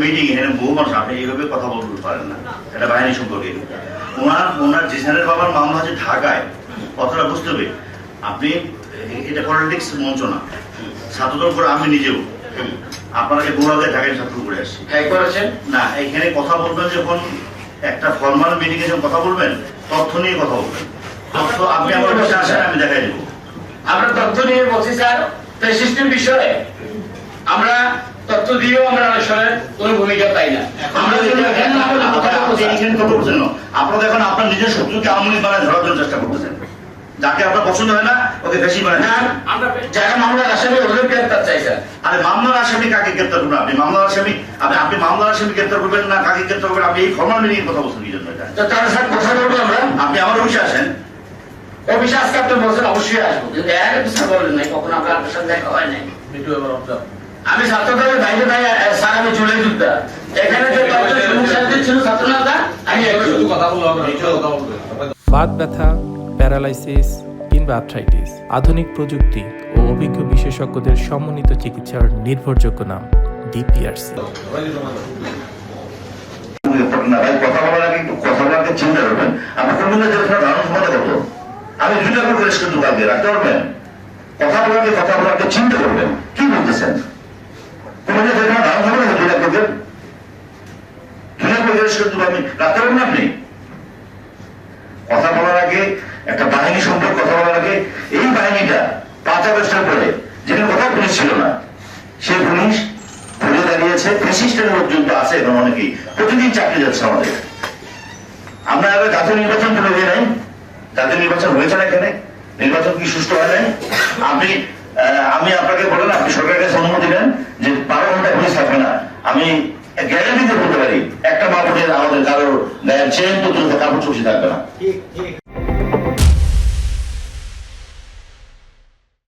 Meeting এখানে বহু মানুষ, আপনি এইভাবে কথা বলতে পারেন না, এটা বাহিনী সম্পর্কে। ওনার জিসানের বাবার মামলা হচ্ছে ঢাকায়, কথাটা বুঝতে হবে। আপনি এটা পলিটিক্স মঞ্চ না, ছাত্রদের উপর আমি নিজেও আপনাকে বহু ঢাকায় ছাত্র করে আসছি করেছেন না। এখানে কথা বলবেন যখন একটা ফর্মাল মিটিং এ যখন কথা বলবেন, তথ্য নিয়ে কথা বলবেন। তথ্য আপনি আমার কাছে আসেন, আমি দেখাই দেবো। আমরা তথ্য নিয়ে বলছি স্যার, সিস্টেম বিষয়ে আমরা তথ্য দিয়েও আমরা আসলে কোনো ভূমিকা পাই না। আমরা আপনারা দেখুন আপনার নিজের শত্রুকে আমলি বানায় ধরার জন্য চেষ্টা করতেছেন, যাকে আপনার পছন্দ হয় না ওকে বেশি বানায়। যারা মামলার আসামি ওদের গ্রেপ্তার চাই স্যার। আরে মামলার আসামি কাকে গ্রেপ্তার করবেন? আপনি মামলার আসামি, আপনি মামলার আসামি গ্রেপ্তার করবেন না কাকে গ্রেপ্তার করবেন? আপনি এই ফর্মাল মিটিং কথা বলছেন কি জন্য? এটা তাহলে স্যার কথা বলবো আমরা। আপনি আমার অফিসে আসেন। অফিসে আজকে আপনি বলছেন অবশ্যই আসবো, কিন্তু এর আগে তো স্যার বলেন নাই, কখনো আমরা আপনার সাথে দেখা হয় নাই। আমি ছাত্রদের বাইরে বাইরে স্যার, আমি জুলাই যোদ্ধা। এখানে যে সমস্যা ছিল ছাত্রনেতা, আমি বাত ব্যথা, প্যারালাইসিস কিংবা আর্থ্রাইটিস, আধুনিক প্রযুক্তি ও অভিজ্ঞ বিশেষজ্ঞদের সমন্বিত চিকিৎসার নির্ভরযোগ্য নাম ডিপিআরসি। কথা বলার আগে একটু কথা বলাকে চিন্তা করবেন। আপনি কোনদিন ধারণ ক্ষমতা কত? আমি 2টা করে রেস্ট কিন্তু কালকে রাখতে পারবেন। কথা বলাকে চিন্তা করবেন, কি বলতেছেন? কোনদিন ধারণ ক্ষমতা 2টা করে 2টা করে রেস্ট কিন্তু আমি রাখতে পারবেন। আপনি কথা বলার আগে, একটা বাহিনী সম্পর্কে কথা বলার আগে, এই বাহিনীটা 5 আগস্টের পরে যেখানে কোথাও পুলিশ ছিল না, সেই পুলিশ ঘুরে দাঁড়িয়েছে। ফ্যাসিস্টের পর্যন্ত আছে এখন অনেকেই, প্রতিদিন চাকরি যাচ্ছে আমাদের। আমরা আগে জাতীয় নির্বাচন তুলে দিয়ে নাই, জাতীয় নির্বাচন হয়েছে না, এখানে নির্বাচন কি সুষ্ঠু হয় নাই? আমি আপনাকে বলেন, আপনি সরকারের কাছে অনুমতি দেন যে 12 ঘন্টা পুলিশ থাকবে না। আমি গ্যারান্টিতে বলতে পারি, একটা মা বোনের আমাদের কারোর গায়ের চেন পর্যন্ত কাপড় চুষি থাকবে না।